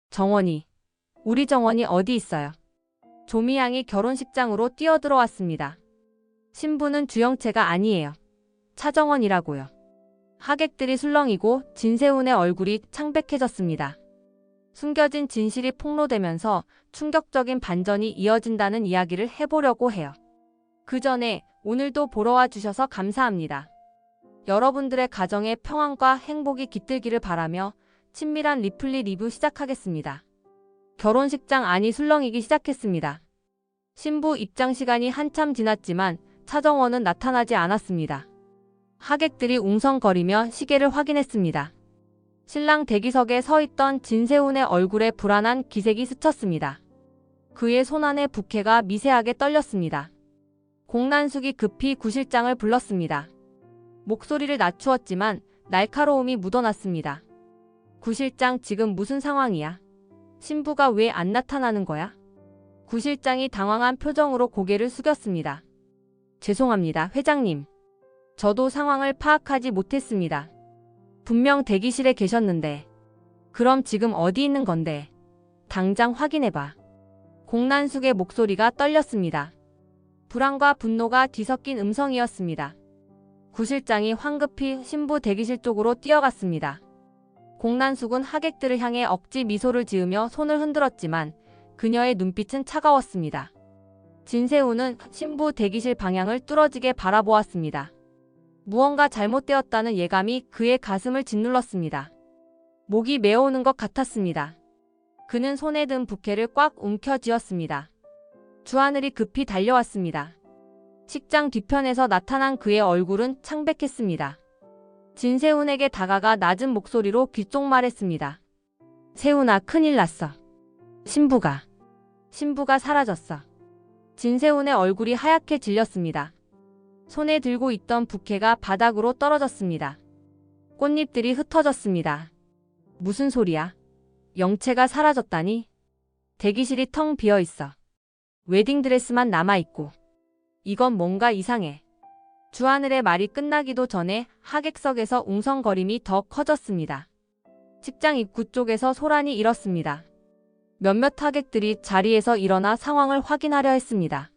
정원이, 우리 정원이 어디 있어요? 조미양이 결혼식장으로 뛰어들어왔습니다. 신부는 주영채가 아니에요. 차정원이라고요. 하객들이 술렁이고 진세훈의 얼굴이 창백해졌습니다. 숨겨진 진실이 폭로되면서 충격적인 반전이 이어진다는 이야기를 해보려고 해요. 그 전에 오늘도 보러 와 주셔서 감사합니다. 여러분들의 가정에 평안과 행복이 깃들기를 바라며 친밀한 리플리 리뷰 시작하겠습니다. 결혼식장 안이 술렁이기 시작했습니다. 신부 입장 시간이 한참 지났지만 차정원은 나타나지 않았습니다. 하객들이 웅성거리며 시계를 확인했습니다. 신랑 대기석에 서 있던 진세훈의 얼굴에 불안한 기색이 스쳤습니다. 그의 손안에 부케가 미세하게 떨렸습니다. 공난숙이 급히 구실장을 불렀습니다. 목소리를 낮추었지만 날카로움이 묻어났습니다. 구실장, 지금 무슨 상황이야? 신부가 왜 안 나타나는 거야? 구실장이 당황한 표정으로 고개를 숙였습니다. 죄송합니다, 회장님. 저도 상황을 파악하지 못했습니다. 분명 대기실에 계셨는데. 그럼 지금 어디 있는 건데? 당장 확인해봐. 공난숙의 목소리가 떨렸습니다. 불안과 분노가 뒤섞인 음성이었습니다. 구실장이 황급히 신부 대기실 쪽으로 뛰어갔습니다. 공난숙은 하객들을 향해 억지 미소를 지으며 손을 흔들었지만 그녀의 눈빛은 차가웠습니다. 진세훈은 신부 대기실 방향을 뚫어지게 바라보았습니다. 무언가 잘못되었다는 예감이 그의 가슴을 짓눌렀습니다. 목이 메어오는 것 같았습니다. 그는 손에 든 부케를 꽉 움켜쥐었습니다. 주하늘이 급히 달려왔습니다. 식장 뒤편에서 나타난 그의 얼굴은 창백했습니다. 진세훈에게 다가가 낮은 목소리로 귓속말했습니다. 세훈아, 큰일 났어. 신부가 사라졌어. 진세훈의 얼굴이 하얗게 질렸습니다. 손에 들고 있던 부케가 바닥으로 떨어졌습니다. 꽃잎들이 흩어졌습니다. 무슨 소리야? 영채가 사라졌다니? 대기실이 텅 비어 있어. 웨딩드레스만 남아있고. 이건 뭔가 이상해. 주하늘의 말이 끝나기도 전에 하객석에서 웅성거림이 더 커졌습니다. 식장 입구 쪽에서 소란이 일었습니다. 몇몇 하객들이 자리에서 일어나 상황을 확인하려 했습니다.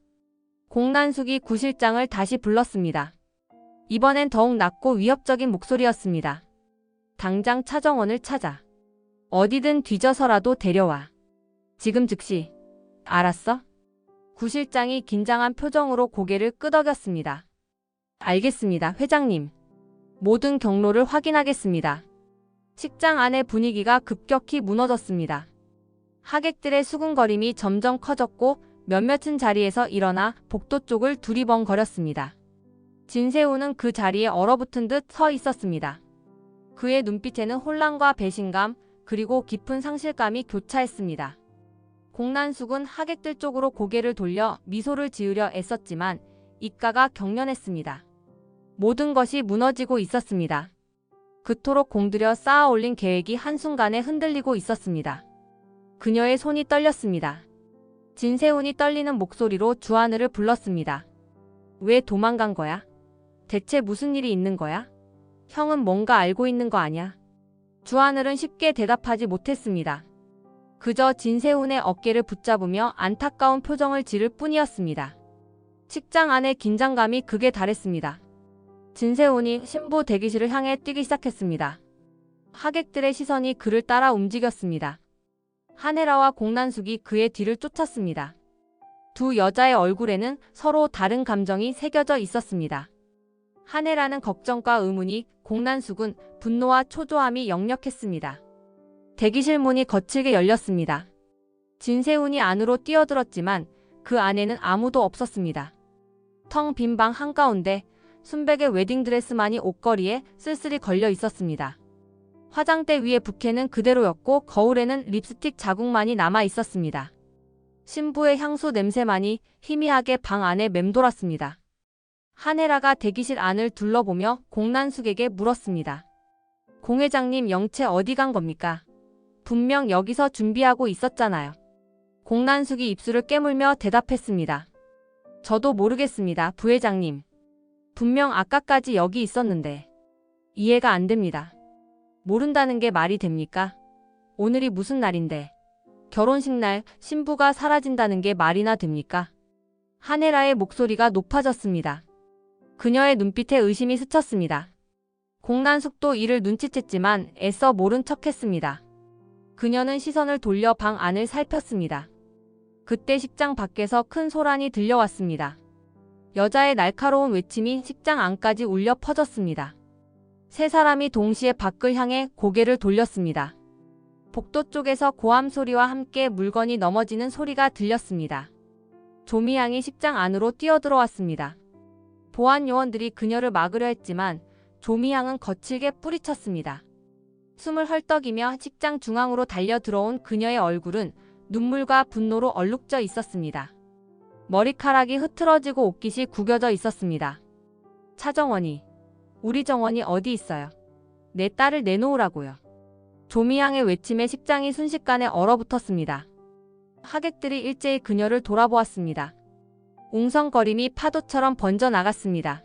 공난숙이 구실장을 다시 불렀습니다. 이번엔 더욱 낮고 위협적인 목소리였습니다. 당장 차정원을 찾아. 어디든 뒤져서라도 데려와. 지금 즉시. 알았어? 구실장이 긴장한 표정으로 고개를 끄덕였습니다. 알겠습니다, 회장님. 모든 경로를 확인하겠습니다. 식장 안의 분위기가 급격히 무너졌습니다. 하객들의 수군거림이 점점 커졌고 몇몇은 자리에서 일어나 복도 쪽을 두리번거렸습니다. 진세훈은 그 자리에 얼어붙은 듯 서 있었습니다. 그의 눈빛에는 혼란과 배신감, 그리고 깊은 상실감이 교차했습니다. 공난숙은 하객들 쪽으로 고개를 돌려 미소를 지으려 애썼지만 입가가 경련했습니다. 모든 것이 무너지고 있었습니다. 그토록 공들여 쌓아 올린 계획이 한순간에 흔들리고 있었습니다. 그녀의 손이 떨렸습니다. 진세훈이 떨리는 목소리로 주하늘을 불렀습니다. 왜 도망간 거야? 대체 무슨 일이 있는 거야? 형은 뭔가 알고 있는 거 아냐? 주하늘은 쉽게 대답하지 못했습니다. 그저 진세훈의 어깨를 붙잡으며 안타까운 표정을 지을 뿐이었습니다. 식장 안의 긴장감이 극에 달했습니다. 진세훈이 신부 대기실을 향해 뛰기 시작했습니다. 하객들의 시선이 그를 따라 움직였습니다. 한혜라와 공난숙이 그의 뒤를 쫓았습니다. 두 여자의 얼굴에는 서로 다른 감정이 새겨져 있었습니다. 한혜라는 걱정과 의문이, 공난숙은 분노와 초조함이 역력했습니다. 대기실 문이 거칠게 열렸습니다. 진세훈이 안으로 뛰어들었지만 그 안에는 아무도 없었습니다. 텅 빈 방 한가운데 순백의 웨딩드레스만이 옷걸이에 쓸쓸히 걸려 있었습니다. 화장대 위의 부케는 그대로였고 거울에는 립스틱 자국만이 남아 있었습니다. 신부의 향수 냄새만이 희미하게 방 안에 맴돌았습니다. 한혜라가 대기실 안을 둘러보며 공난숙에게 물었습니다. 공 회장님, 영채 어디 간 겁니까? 분명 여기서 준비하고 있었잖아요. 공난숙이 입술을 깨물며 대답했습니다. 저도 모르겠습니다, 부회장님. 분명 아까까지 여기 있었는데. 이해가 안 됩니다. 모른다는 게 말이 됩니까? 오늘이 무슨 날인데. 결혼식 날 신부가 사라진다는 게 말이나 됩니까? 한혜라의 목소리가 높아졌습니다. 그녀의 눈빛에 의심이 스쳤습니다. 공난숙도 이를 눈치챘지만 애써 모른 척했습니다. 그녀는 시선을 돌려 방 안을 살폈습니다. 그때 식장 밖에서 큰 소란이 들려왔습니다. 여자의 날카로운 외침이 식장 안까지 울려 퍼졌습니다. 세 사람이 동시에 밖을 향해 고개를 돌렸습니다. 복도 쪽에서 고함 소리와 함께 물건이 넘어지는 소리가 들렸습니다. 조미양이 식장 안으로 뛰어들어왔습니다. 보안 요원들이 그녀를 막으려 했지만 조미양은 거칠게 뿌리쳤습니다. 숨을 헐떡이며 식장 중앙으로 달려 들어온 그녀의 얼굴은 눈물과 분노로 얼룩져 있었습니다. 머리카락이 흐트러지고 옷깃이 구겨져 있었습니다. 차정원이, 우리 정원이 어디 있어요? 내 딸을 내놓으라고요. 조미양의 외침에 식장이 순식간에 얼어붙었습니다. 하객들이 일제히 그녀를 돌아보았습니다. 웅성거림이 파도처럼 번져나갔습니다.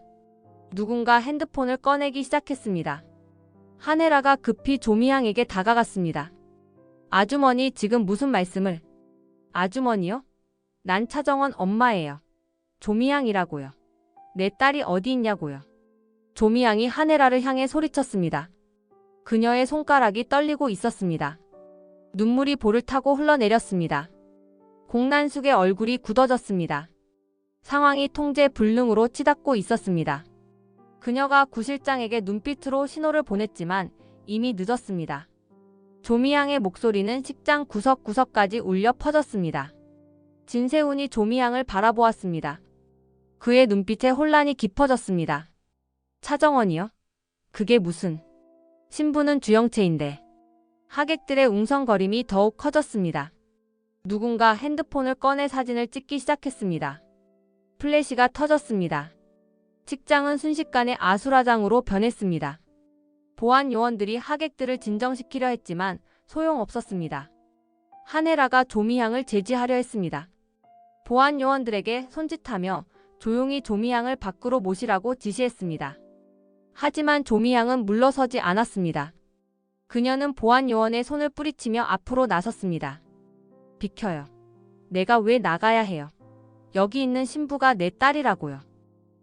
누군가 핸드폰을 꺼내기 시작했습니다. 한혜라가 급히 조미양에게 다가갔습니다. 아주머니 지금 무슨 말씀을? 아주머니요? 난 차정원 엄마예요. 조미양이라고요. 내 딸이 어디 있냐고요. 조미양이 한혜라를 향해 소리쳤습니다. 그녀의 손가락이 떨리고 있었습니다. 눈물이 볼을 타고 흘러내렸습니다. 공난숙의 얼굴이 굳어졌습니다. 상황이 통제 불능으로 치닫고 있었습니다. 그녀가 구실장에게 눈빛으로 신호를 보냈지만 이미 늦었습니다. 조미양의 목소리는 식장 구석구석까지 울려 퍼졌습니다. 진세훈이 조미양을 바라보았습니다. 그의 눈빛에 혼란이 깊어졌습니다. 차정원이요? 그게 무슨... 신부는 주영채인데. 하객들의 웅성거림이 더욱 커졌습니다. 누군가 핸드폰을 꺼내 사진을 찍기 시작했습니다. 플래시가 터졌습니다. 식장은 순식간에 아수라장으로 변했습니다. 보안 요원들이 하객들을 진정시키려 했지만 소용없었습니다. 한혜라가 조미양을 제지하려 했습니다. 보안 요원들에게 손짓하며 조용히 조미양을 밖으로 모시라고 지시했습니다. 하지만 조미양은 물러서지 않았습니다. 그녀는 보안 요원의 손을 뿌리치며 앞으로 나섰습니다. 비켜요. 내가 왜 나가야 해요? 여기 있는 신부가 내 딸이라고요.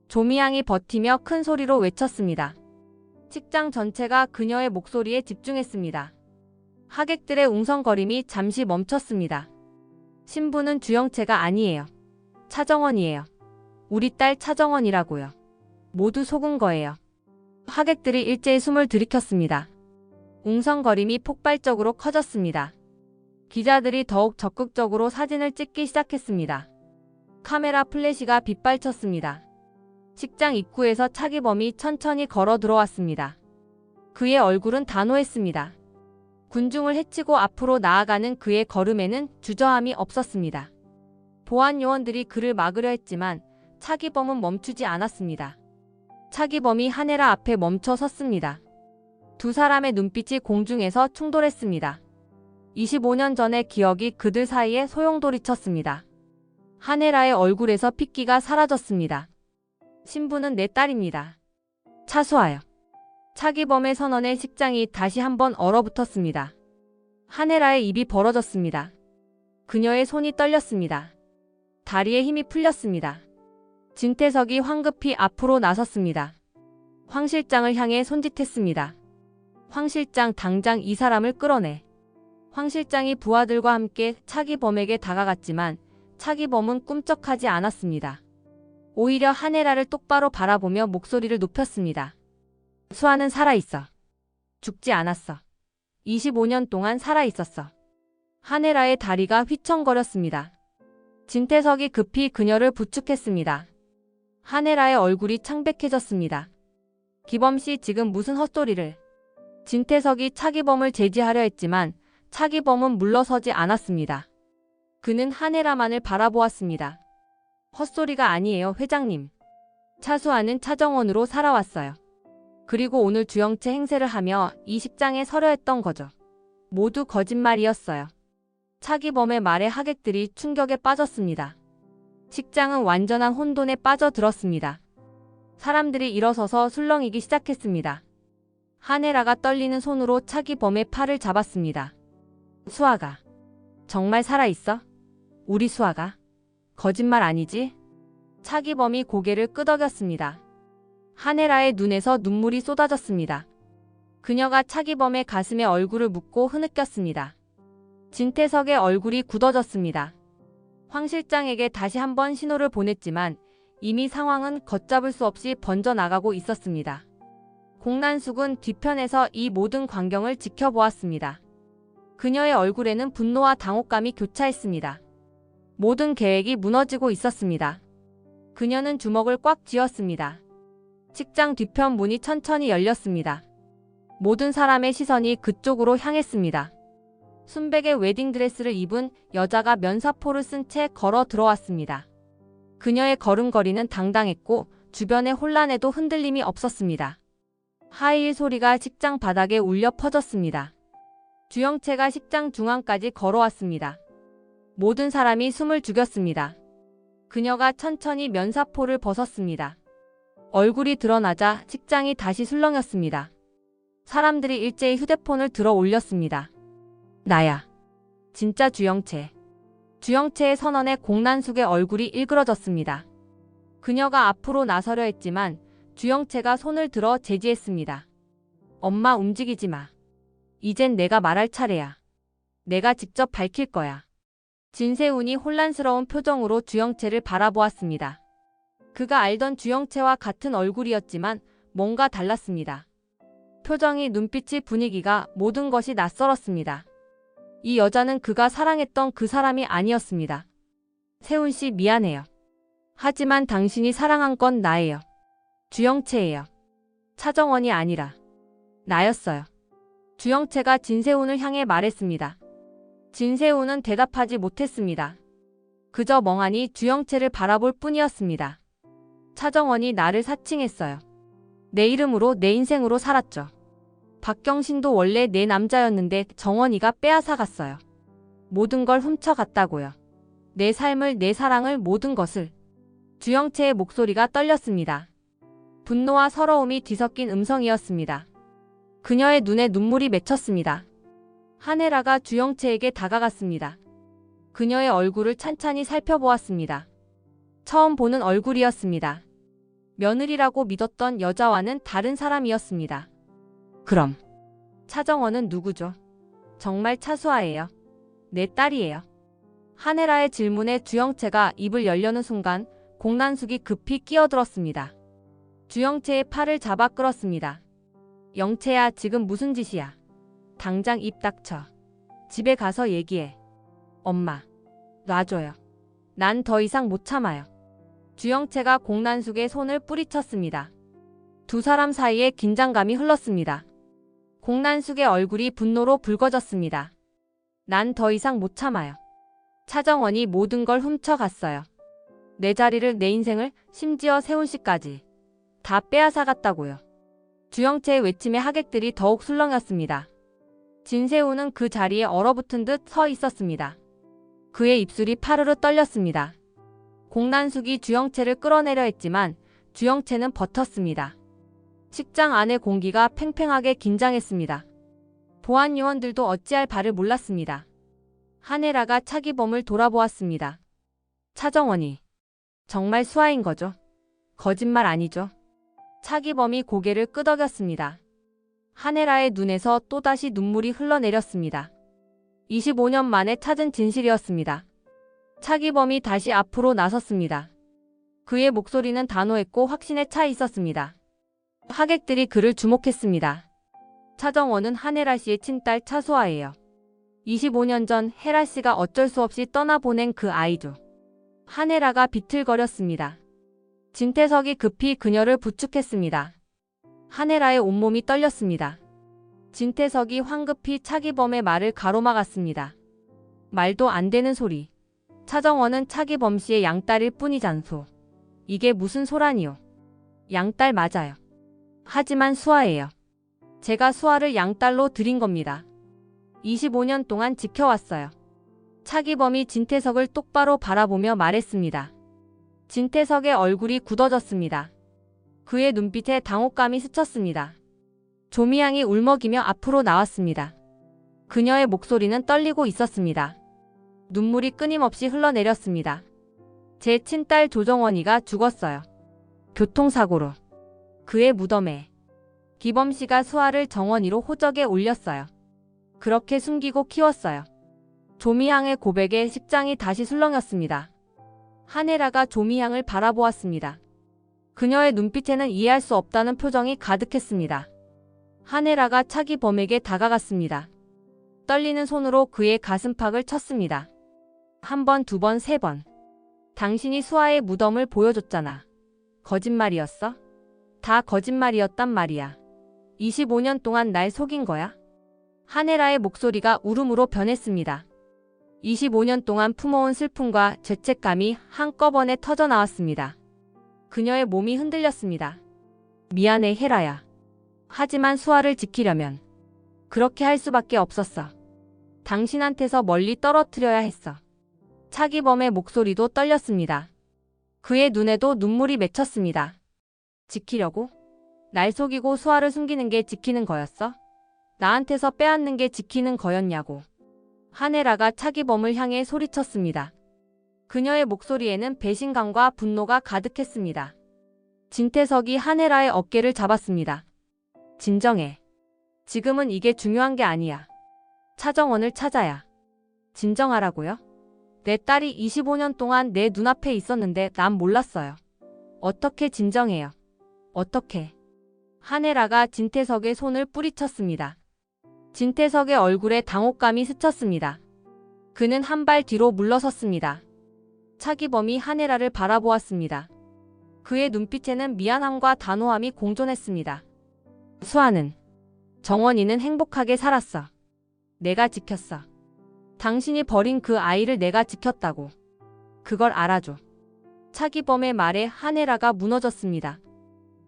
조미양이 버티며 큰 소리로 외쳤습니다. 식장 전체가 그녀의 목소리에 집중했습니다. 하객들의 웅성거림이 잠시 멈췄습니다. 신부는 주영채가 아니에요. 차정원이에요. 우리 딸 차정원이라고요. 모두 속은 거예요. 하객들이 일제히 숨을 들이켰습니다. 웅성거림이 폭발적으로 커졌습니다. 기자들이 더욱 적극적으로 사진을 찍기 시작했습니다. 카메라 플래시가 빗발쳤습니다. 식장 입구에서 차기범이 천천히 걸어 들어왔습니다. 그의 얼굴은 단호했습니다. 군중을 해치고 앞으로 나아가는 그의 걸음에는 주저함이 없었습니다. 보안 요원들이 그를 막으려 했지만 차기범은 멈추지 않았습니다. 차기범이 한혜라 앞에 멈춰 섰습니다. 두 사람의 눈빛이 공중에서 충돌했습니다. 25년 전의 기억이 그들 사이에 소용돌이쳤습니다. 한혜라의 얼굴에서 핏기가 사라졌습니다. 신부는 내 딸입니다. 차수하여. 차기범의 선언에 식장이 다시 한번 얼어붙었습니다. 한혜라의 입이 벌어졌습니다. 그녀의 손이 떨렸습니다. 다리에 힘이 풀렸습니다. 진태석이 황급히 앞으로 나섰습니다. 황 실장을 향해 손짓했습니다. 황 실장 당장 이 사람을 끌어내. 황 실장이 부하들과 함께 차기범에게 다가갔지만 차기범은 꿈쩍하지 않았습니다. 오히려 한혜라를 똑바로 바라보며 목소리를 높였습니다. 수아는 살아있어. 죽지 않았어. 25년 동안 살아있었어. 한혜라의 다리가 휘청거렸습니다. 진태석이 급히 그녀를 부축했습니다. 한혜라의 얼굴이 창백해졌습니다. 기범씨 지금 무슨 헛소리를. 진태석이 차기범을 제지하려 했지만 차기범은 물러서지 않았습니다. 그는 한혜라만을 바라보았습니다. 헛소리가 아니에요, 회장님. 차수아는 차정원으로 살아왔어요. 그리고 오늘 주영채 행세를 하며 이 식장에 서려 했던 거죠. 모두 거짓말이었어요. 차기범의 말에 하객들이 충격에 빠졌습니다. 식장은 완전한 혼돈에 빠져들었습니다. 사람들이 일어서서 술렁이기 시작했습니다. 한혜라가 떨리는 손으로 차기범의 팔을 잡았습니다. 수아가 정말 살아있어? 우리 수아가? 거짓말 아니지? 차기범이 고개를 끄덕였습니다. 하네라의 눈에서 눈물이 쏟아졌습니다. 그녀가 차기범의 가슴에 얼굴을 묻고 흐느꼈습니다. 진태석의 얼굴이 굳어졌습니다. 황 실장에게 다시 한번 신호를 보냈지만 이미 상황은 걷잡을 수 없이 번져나가고 있었습니다. 공난숙은 뒤편에서 이 모든 광경을 지켜보았습니다. 그녀의 얼굴에는 분노와 당혹감이 교차했습니다. 모든 계획이 무너지고 있었습니다. 그녀는 주먹을 꽉 쥐었습니다. 식장 뒤편 문이 천천히 열렸습니다. 모든 사람의 시선이 그쪽으로 향했습니다. 순백의 웨딩드레스를 입은 여자가 면사포를 쓴 채 걸어 들어왔습니다. 그녀의 걸음걸이는 당당했고 주변의 혼란에도 흔들림이 없었습니다. 하이힐 소리가 식장 바닥에 울려 퍼졌습니다. 주영채가 식장 중앙까지 걸어왔습니다. 모든 사람이 숨을 죽였습니다. 그녀가 천천히 면사포를 벗었습니다. 얼굴이 드러나자 식장이 다시 술렁였습니다. 사람들이 일제히 휴대폰을 들어 올렸습니다. 나야. 진짜 주영채. 주영채의 선언에 공난숙의 얼굴이 일그러졌습니다. 그녀가 앞으로 나서려 했지만 주영채가 손을 들어 제지했습니다. 엄마 움직이지 마. 이젠 내가 말할 차례야. 내가 직접 밝힐 거야. 진세훈이 혼란스러운 표정으로 주영채를 바라보았습니다. 그가 알던 주영채와 같은 얼굴이었지만 뭔가 달랐습니다. 표정이, 눈빛이, 분위기가 모든 것이 낯설었습니다. 이 여자는 그가 사랑했던 그 사람이 아니었습니다. 세훈 씨 미안해요. 하지만 당신이 사랑한 건 나예요. 주영채예요. 차정원이 아니라 나였어요. 주영채가 진세훈을 향해 말했습니다. 진세훈은 대답하지 못했습니다. 그저 멍하니 주영채를 바라볼 뿐이었습니다. 차정원이 나를 사칭했어요. 내 이름으로 내 인생으로 살았죠. 박경신도 원래 내 남자였는데 정원이가 빼앗아갔어요. 모든 걸 훔쳐갔다고요. 내 삶을, 내 사랑을, 모든 것을. 주영채의 목소리가 떨렸습니다. 분노와 서러움이 뒤섞인 음성이었습니다. 그녀의 눈에 눈물이 맺혔습니다. 하네라가 주영채에게 다가갔습니다. 그녀의 얼굴을 찬찬히 살펴보았습니다. 처음 보는 얼굴이었습니다. 며느리라고 믿었던 여자와는 다른 사람이었습니다. 그럼 차정원은 누구죠? 정말 차수아예요. 내 딸이에요. 하네라의 질문에 주영채가 입을 열려는 순간 공난숙이 급히 끼어들었습니다. 주영채의 팔을 잡아 끌었습니다. 영채야, 지금 무슨 짓이야? 당장 입 닥쳐. 집에 가서 얘기해. 엄마, 놔줘요. 난 더 이상 못 참아요. 주영채가 공난숙의 손을 뿌리쳤습니다. 두 사람 사이에 긴장감이 흘렀습니다. 공난숙의 얼굴이 분노로 붉어졌습니다. 난 더 이상 못 참아요. 차정원이 모든 걸 훔쳐갔어요. 내 자리를, 내 인생을, 심지어 세훈 씨까지 다 빼앗아갔다고요. 주영채의 외침에 하객들이 더욱 술렁였습니다. 진세훈은 그 자리에 얼어붙은 듯 서 있었습니다. 그의 입술이 파르르 떨렸습니다. 공난숙이 주영채를 끌어내려 했지만 주영채는 버텼습니다. 식장 안의 공기가 팽팽하게 긴장했습니다. 보안 요원들도 어찌할 바를 몰랐습니다. 하네라가 차기범을 돌아보았습니다. 차정원이 정말 수아인 거죠? 거짓말 아니죠? 차기범이 고개를 끄덕였습니다. 하네라의 눈에서 또다시 눈물이 흘러내렸습니다. 25년 만에 찾은 진실이었습니다. 차기범이 다시 앞으로 나섰습니다. 그의 목소리는 단호했고 확신에 차 있었습니다. 하객들이 그를 주목했습니다. 차정원은 하네라 씨의 친딸 차수아예요. 25년 전 헤라 씨가 어쩔 수 없이 떠나보낸 그 아이죠. 하네라가 비틀거렸습니다. 진태석이 급히 그녀를 부축했습니다. 하네라의 온몸이 떨렸습니다. 진태석이 황급히 차기범의 말을 가로막았습니다. 말도 안 되는 소리. 차정원은 차기범 씨의 양딸일 뿐이잖소. 이게 무슨 소란이요. 양딸 맞아요. 하지만 수아예요. 제가 수아를 양딸로 드린 겁니다. 25년 동안 지켜왔어요. 차기범이 진태석을 똑바로 바라보며 말했습니다. 진태석의 얼굴이 굳어졌습니다. 그의 눈빛에 당혹감이 스쳤습니다. 조미양이 울먹이며 앞으로 나왔습니다. 그녀의 목소리는 떨리고 있었습니다. 눈물이 끊임없이 흘러내렸습니다. 제 친딸 조정원이가 죽었어요. 교통사고로. 그의 무덤에 기범 씨가 수아를 정원이로 호적에 올렸어요. 그렇게 숨기고 키웠어요. 조미향의 고백에 식장이 다시 술렁였습니다. 한혜라가 조미향을 바라보았습니다. 그녀의 눈빛에는 이해할 수 없다는 표정이 가득했습니다. 한혜라가 차기 범에게 다가갔습니다. 떨리는 손으로 그의 가슴팍을 쳤습니다. 한 번, 두 번, 세 번. 당신이 수아의 무덤을 보여줬잖아. 거짓말이었어? 다 거짓말이었단 말이야. 25년 동안 날 속인 거야? 한혜라의 목소리가 울음으로 변했습니다. 25년 동안 품어온 슬픔과 죄책감이 한꺼번에 터져 나왔습니다. 그녀의 몸이 흔들렸습니다. 미안해, 혜라야. 하지만 수아를 지키려면 그렇게 할 수밖에 없었어. 당신한테서 멀리 떨어뜨려야 했어. 차기범의 목소리도 떨렸습니다. 그의 눈에도 눈물이 맺혔습니다. 지키려고? 날 속이고 수아를 숨기는 게 지키는 거였어? 나한테서 빼앗는 게 지키는 거였냐고. 한혜라가 차기범을 향해 소리쳤습니다. 그녀의 목소리에는 배신감과 분노가 가득했습니다. 진태석이 한혜라의 어깨를 잡았습니다. 진정해. 지금은 이게 중요한 게 아니야. 차정원을 찾아야. 진정하라고요? 내 딸이 25년 동안 내 눈앞에 있었는데 난 몰랐어요. 어떻게 진정해요? 어떻게? 한혜라가 진태석의 손을 뿌리쳤습니다. 진태석의 얼굴에 당혹감이 스쳤습니다. 그는 한 발 뒤로 물러섰습니다. 차기범이 한혜라를 바라보았습니다. 그의 눈빛에는 미안함과 단호함이 공존했습니다. 수아는, 정원이는 행복하게 살았어. 내가 지켰어. 당신이 버린 그 아이를 내가 지켰다고. 그걸 알아줘. 차기범의 말에 한혜라가 무너졌습니다.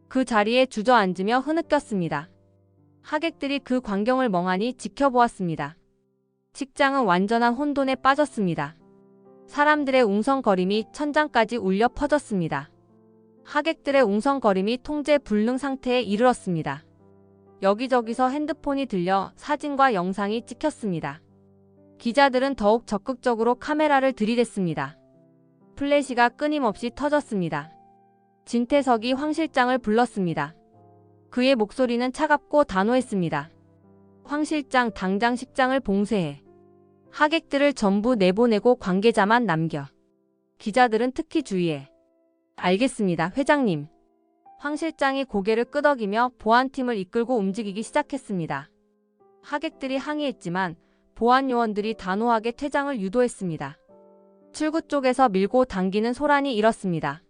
그 자리에 주저앉으며 흐느꼈습니다. 하객들이 그 광경을 멍하니 지켜보았습니다. 식장은 완전한 혼돈에 빠졌습니다. 사람들의 웅성거림이 천장까지 울려 퍼졌습니다. 하객들의 웅성거림이 통제 불능 상태에 이르렀습니다. 여기저기서 핸드폰이 들려 사진과 영상이 찍혔습니다. 기자들은 더욱 적극적으로 카메라를 들이댔습니다. 플래시가 끊임없이 터졌습니다. 진태석이 황 실장을 불렀습니다. 그의 목소리는 차갑고 단호했습니다. 황 실장, 당장 식장을 봉쇄해. 하객들을 전부 내보내고 관계자만 남겨. 기자들은 특히 주의해. 알겠습니다, 회장님. 황 실장이 고개를 끄덕이며 보안팀을 이끌고 움직이기 시작했습니다. 하객들이 항의했지만 보안 요원들이 단호하게 퇴장을 유도했습니다. 출구 쪽에서 밀고 당기는 소란이 일었습니다.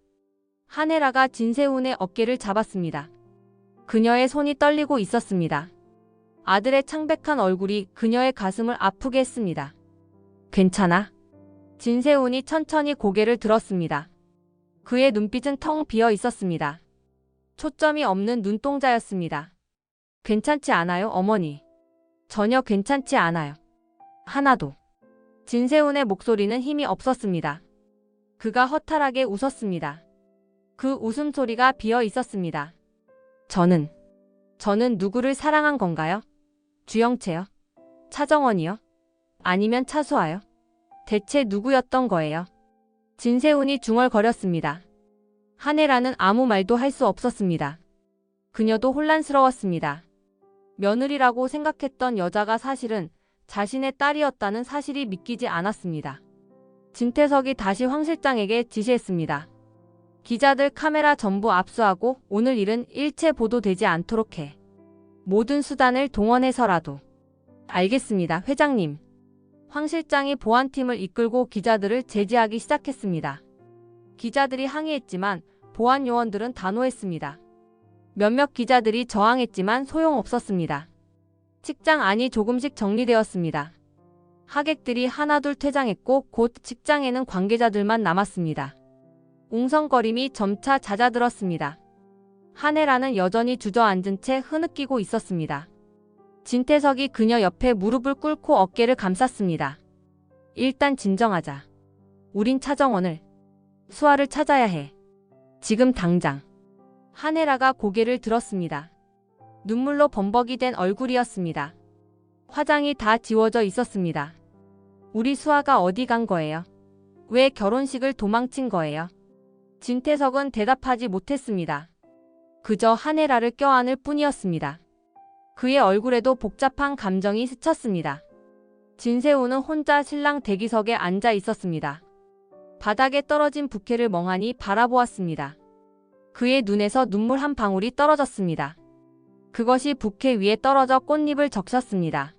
한혜라가 진세훈의 어깨를 잡았습니다. 그녀의 손이 떨리고 있었습니다. 아들의 창백한 얼굴이 그녀의 가슴을 아프게 했습니다. 괜찮아? 진세훈이 천천히 고개를 들었습니다. 그의 눈빛은 텅 비어 있었습니다. 초점이 없는 눈동자였습니다. 괜찮지 않아요, 어머니? 전혀 괜찮지 않아요. 하나도. 진세훈의 목소리는 힘이 없었습니다. 그가 허탈하게 웃었습니다. 그 웃음소리가 비어 있었습니다. 저는 누구를 사랑한 건가요? 주영채요? 차정원이요? 아니면 차수아요? 대체 누구였던 거예요? 진세훈이 중얼거렸습니다. 한혜라는 아무 말도 할 수 없었습니다. 그녀도 혼란스러웠습니다. 며느리라고 생각했던 여자가 사실은 자신의 딸이었다는 사실이 믿기지 않았습니다. 진태석이 다시 황 실장에게 지시했습니다. 기자들 카메라 전부 압수하고 오늘 일은 일체 보도되지 않도록 해. 모든 수단을 동원해서라도. 알겠습니다, 회장님. 황 실장이 보안팀을 이끌고 기자들을 제지하기 시작했습니다. 기자들이 항의했지만 보안 요원들은 단호했습니다. 몇몇 기자들이 저항했지만 소용없었습니다. 식장 안이 조금씩 정리되었습니다. 하객들이 하나둘 퇴장했고 곧 식장에는 관계자들만 남았습니다. 웅성거림이 점차 잦아들었습니다. 한혜라는 여전히 주저앉은 채 흐느끼고 있었습니다. 진태석이 그녀 옆에 무릎을 꿇고 어깨를 감쌌습니다. 일단 진정하자. 우린 차정원을, 수아를 찾아야 해. 지금 당장. 한혜라가 고개를 들었습니다. 눈물로 범벅이 된 얼굴이었습니다. 화장이 다 지워져 있었습니다. 우리 수아가 어디 간 거예요? 왜 결혼식을 도망친 거예요? 진태석은 대답하지 못했습니다. 그저 한혜라를 껴안을 뿐이었습니다. 그의 얼굴에도 복잡한 감정이 스쳤습니다. 진세우는 혼자 신랑 대기석에 앉아 있었습니다. 바닥에 떨어진 부케를 멍하니 바라보았습니다. 그의 눈에서 눈물 한 방울이 떨어졌습니다. 그것이 부케 위에 떨어져 꽃잎을 적셨습니다.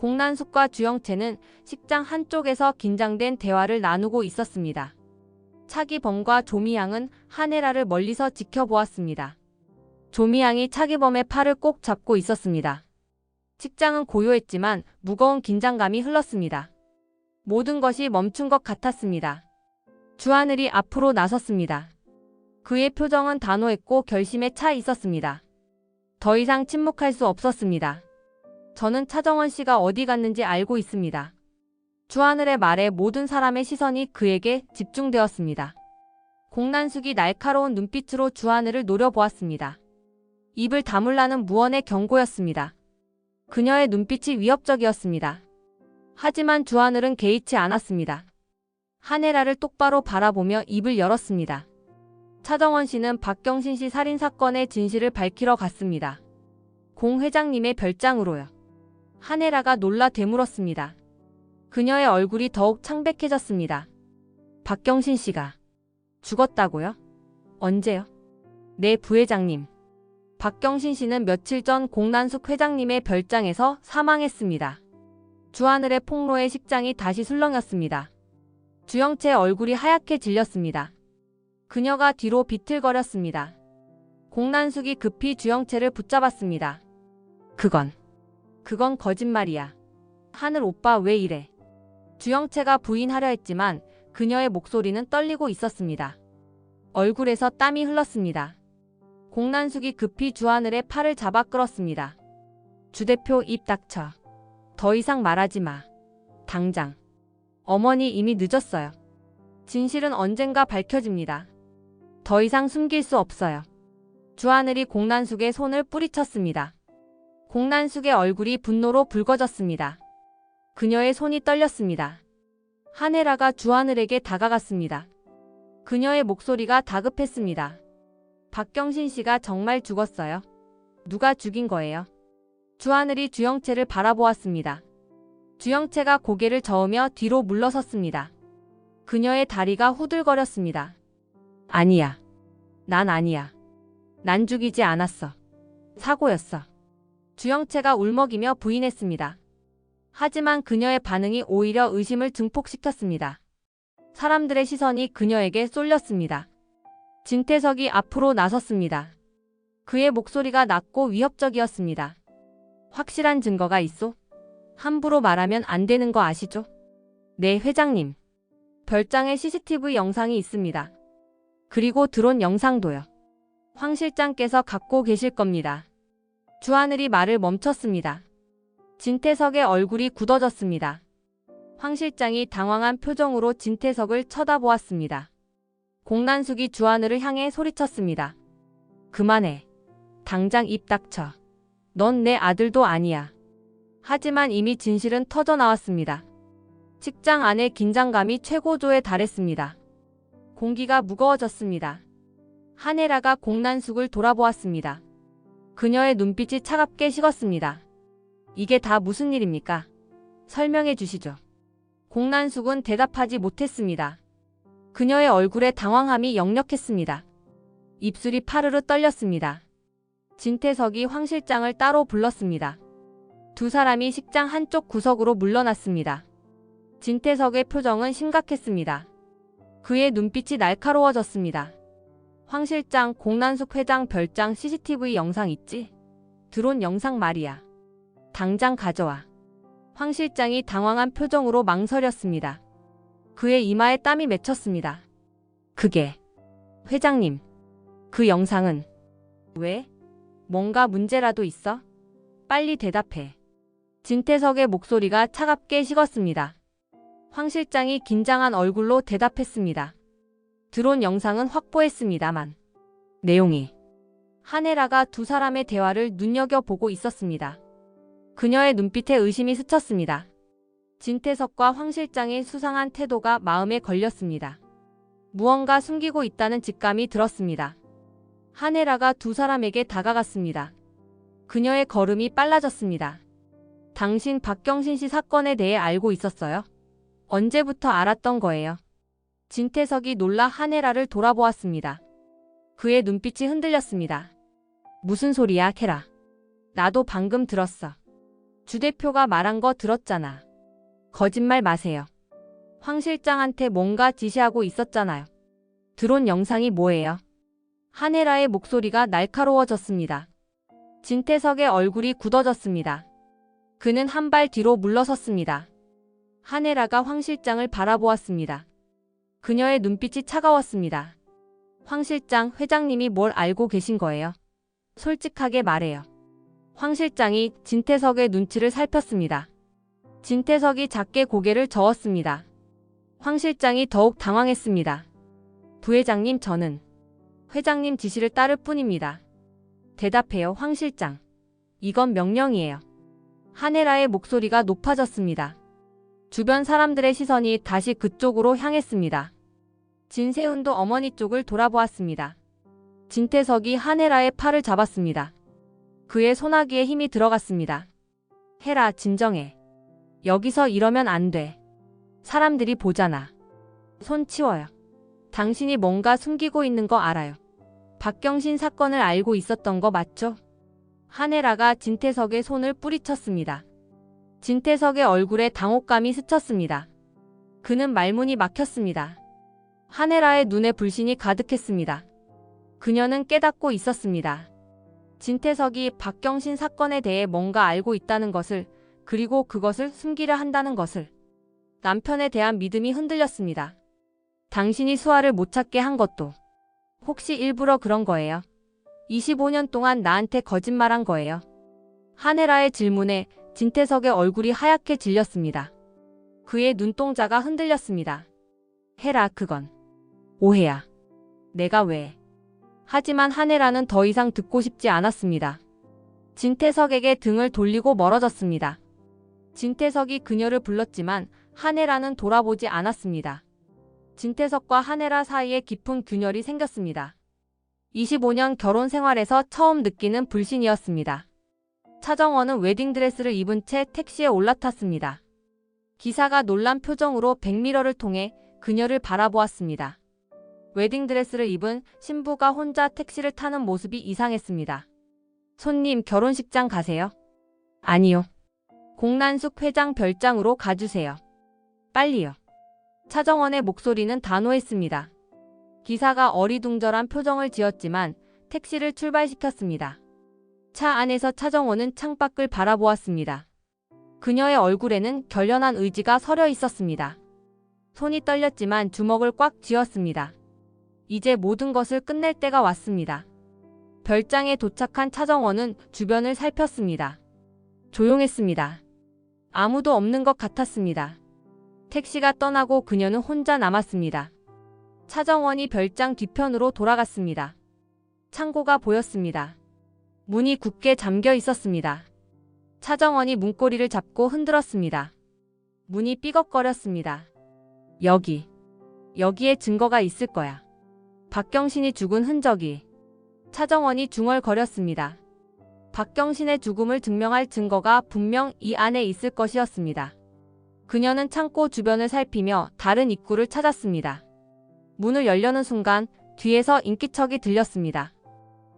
공난숙과 주영채는 식장 한쪽에서 긴장된 대화를 나누고 있었습니다. 차기범과 조미양은 한혜라를 멀리서 지켜보았습니다. 조미양이 차기범의 팔을 꼭 잡고 있었습니다. 식장은 고요했지만 무거운 긴장감이 흘렀습니다. 모든 것이 멈춘 것 같았습니다. 주하늘이 앞으로 나섰습니다. 그의 표정은 단호했고 결심에 차 있었습니다. 더 이상 침묵할 수 없었습니다. 저는 차정원 씨가 어디 갔는지 알고 있습니다. 주하늘의 말에 모든 사람의 시선이 그에게 집중되었습니다. 공난숙이 날카로운 눈빛으로 주하늘을 노려보았습니다. 입을 다물라는 무언의 경고였습니다. 그녀의 눈빛이 위협적이었습니다. 하지만 주하늘은 개의치 않았습니다. 한혜라를 똑바로 바라보며 입을 열었습니다. 차정원 씨는 박경신 씨 살인사건의 진실을 밝히러 갔습니다. 공 회장님의 별장으로요. 한혜라가 놀라 되물었습니다. 그녀의 얼굴이 더욱 창백해졌습니다. 박경신 씨가 죽었다고요? 언제요? 네, 부회장님. 박경신 씨는 며칠 전 공난숙 회장님의 별장에서 사망했습니다. 주하늘의 폭로에 식장이 다시 술렁였습니다. 주영채의 얼굴이 하얗게 질렸습니다. 그녀가 뒤로 비틀거렸습니다. 공난숙이 급히 주영채를 붙잡았습니다. 그건 거짓말이야. 하늘 오빠 왜 이래? 주영채가 부인하려 했지만 그녀의 목소리는 떨리고 있었습니다. 얼굴에서 땀이 흘렀습니다. 공난숙이 급히 주하늘의 팔을 잡아 끌었습니다. 주 대표 입 닥쳐. 더 이상 말하지 마. 당장. 어머니 이미 늦었어요. 진실은 언젠가 밝혀집니다. 더 이상 숨길 수 없어요. 주하늘이 공난숙의 손을 뿌리쳤습니다. 공난숙의 얼굴이 분노로 붉어졌습니다. 그녀의 손이 떨렸습니다. 한혜라가 주하늘에게 다가갔습니다. 그녀의 목소리가 다급했습니다. 박경신 씨가 정말 죽었어요? 누가 죽인 거예요? 주하늘이 주영채를 바라보았습니다. 주영채가 고개를 저으며 뒤로 물러섰습니다. 그녀의 다리가 후들거렸습니다. 아니야. 난 아니야. 난 죽이지 않았어. 사고였어. 주영채가 울먹이며 부인했습니다. 하지만 그녀의 반응이 오히려 의심을 증폭시켰습니다. 사람들의 시선이 그녀에게 쏠렸습니다. 진태석이 앞으로 나섰습니다. 그의 목소리가 낮고 위협적이었습니다. 확실한 증거가 있소? 함부로 말하면 안 되는 거 아시죠? 네, 회장님. 별장에 CCTV 영상이 있습니다. 그리고 드론 영상도요. 황 실장께서 갖고 계실 겁니다. 주하늘이 말을 멈췄습니다. 진태석의 얼굴이 굳어졌습니다. 황 실장이 당황한 표정으로 진태석을 쳐다보았습니다. 공난숙이 주하늘을 향해 소리쳤습니다. 그만해. 당장 입 닥쳐. 넌 내 아들도 아니야. 하지만 이미 진실은 터져나왔습니다. 식장 안의 긴장감이 최고조에 달했습니다. 공기가 무거워졌습니다. 한혜라가 공난숙을 돌아보았습니다. 그녀의 눈빛이 차갑게 식었습니다. 이게 다 무슨 일입니까? 설명해 주시죠. 공난숙은 대답하지 못했습니다. 그녀의 얼굴에 당황함이 역력했습니다. 입술이 파르르 떨렸습니다. 진태석이 황 실장을 따로 불렀습니다. 두 사람이 식장 한쪽 구석으로 물러났습니다. 진태석의 표정은 심각했습니다. 그의 눈빛이 날카로워졌습니다. 황 실장, 공난숙 회장 별장 CCTV 영상 있지? 드론 영상 말이야. 당장 가져와. 황 실장이 당황한 표정으로 망설였습니다. 그의 이마에 땀이 맺혔습니다. 그게... 회장님, 그 영상은... 왜? 뭔가 문제라도 있어? 빨리 대답해. 진태석의 목소리가 차갑게 식었습니다. 황 실장이 긴장한 얼굴로 대답했습니다. 드론 영상은 확보했습니다만 내용이... 한혜라가 두 사람의 대화를 눈여겨보고 있었습니다. 그녀의 눈빛에 의심이 스쳤습니다. 진태석과 황 실장의 수상한 태도가 마음에 걸렸습니다. 무언가 숨기고 있다는 직감이 들었습니다. 한혜라가 두 사람에게 다가갔습니다. 그녀의 걸음이 빨라졌습니다. 당신 박경신 씨 사건에 대해 알고 있었어요? 언제부터 알았던 거예요? 진태석이 놀라 한혜라를 돌아보았습니다. 그의 눈빛이 흔들렸습니다. 무슨 소리야, 캐라. 나도 방금 들었어. 주 대표가 말한 거 들었잖아. 거짓말 마세요. 황 실장한테 뭔가 지시하고 있었잖아요. 드론 영상이 뭐예요? 한혜라의 목소리가 날카로워졌습니다. 진태석의 얼굴이 굳어졌습니다. 그는 한 발 뒤로 물러섰습니다. 한혜라가 황 실장을 바라보았습니다. 그녀의 눈빛이 차가웠습니다. 황 실장, 회장님이 뭘 알고 계신 거예요? 솔직하게 말해요. 황 실장이 진태석의 눈치를 살폈습니다. 진태석이 작게 고개를 저었습니다. 황 실장이 더욱 당황했습니다. 부회장님, 저는 회장님 지시를 따를 뿐입니다. 대답해요, 황 실장. 이건 명령이에요. 한혜라의 목소리가 높아졌습니다. 주변 사람들의 시선이 다시 그쪽으로 향했습니다. 진세훈도 어머니 쪽을 돌아보았습니다. 진태석이 한혜라의 팔을 잡았습니다. 그의 소나기에 힘이 들어갔습니다. 혜라, 진정해. 여기서 이러면 안 돼. 사람들이 보잖아. 손 치워요. 당신이 뭔가 숨기고 있는 거 알아요. 박경신 사건을 알고 있었던 거 맞죠? 한혜라가 진태석의 손을 뿌리쳤습니다. 진태석의 얼굴에 당혹감이 스쳤습니다. 그는 말문이 막혔습니다. 한혜라의 눈에 불신이 가득했습니다. 그녀는 깨닫고 있었습니다. 진태석이 박경신 사건에 대해 뭔가 알고 있다는 것을, 그리고 그것을 숨기려 한다는 것을. 남편에 대한 믿음이 흔들렸습니다. 당신이 수아를 못 찾게 한 것도 혹시 일부러 그런 거예요? 25년 동안 나한테 거짓말한 거예요? 한혜라의 질문에 진태석의 얼굴이 하얗게 질렸습니다. 그의 눈동자가 흔들렸습니다. 혜라, 그건 오해야. 내가 왜? 하지만 한혜라는 더 이상 듣고 싶지 않았습니다. 진태석에게 등을 돌리고 멀어졌습니다. 진태석이 그녀를 불렀지만 한혜라는 돌아보지 않았습니다. 진태석과 한혜라 사이에 깊은 균열이 생겼습니다. 25년 결혼 생활에서 처음 느끼는 불신이었습니다. 차정원은 웨딩드레스를 입은 채 택시에 올라탔습니다. 기사가 놀란 표정으로 백미러를 통해 그녀를 바라보았습니다. 웨딩드레스를 입은 신부가 혼자 택시를 타는 모습이 이상했습니다. 손님, 결혼식장 가세요? 아니요. 공란숙 회장 별장으로 가주세요. 빨리요. 차정원의 목소리는 단호했습니다. 기사가 어리둥절한 표정을 지었지만 택시를 출발시켰습니다. 차 안에서 차정원은 창밖을 바라보았습니다. 그녀의 얼굴에는 결연한 의지가 서려 있었습니다. 손이 떨렸지만 주먹을 꽉 쥐었습니다. 이제 모든 것을 끝낼 때가 왔습니다. 별장에 도착한 차정원은 주변을 살폈습니다. 조용했습니다. 아무도 없는 것 같았습니다. 택시가 떠나고 그녀는 혼자 남았습니다. 차정원이 별장 뒤편으로 돌아갔습니다. 창고가 보였습니다. 문이 굳게 잠겨 있었습니다. 차정원이 문고리를 잡고 흔들었습니다. 문이 삐걱거렸습니다. 여기에 증거가 있을 거야. 박경신이 죽은 흔적이. 차정원이 중얼거렸습니다. 박경신의 죽음을 증명할 증거가 분명 이 안에 있을 것이었습니다. 그녀는 창고 주변을 살피며 다른 입구를 찾았습니다. 문을 열려는 순간 뒤에서 인기척이 들렸습니다.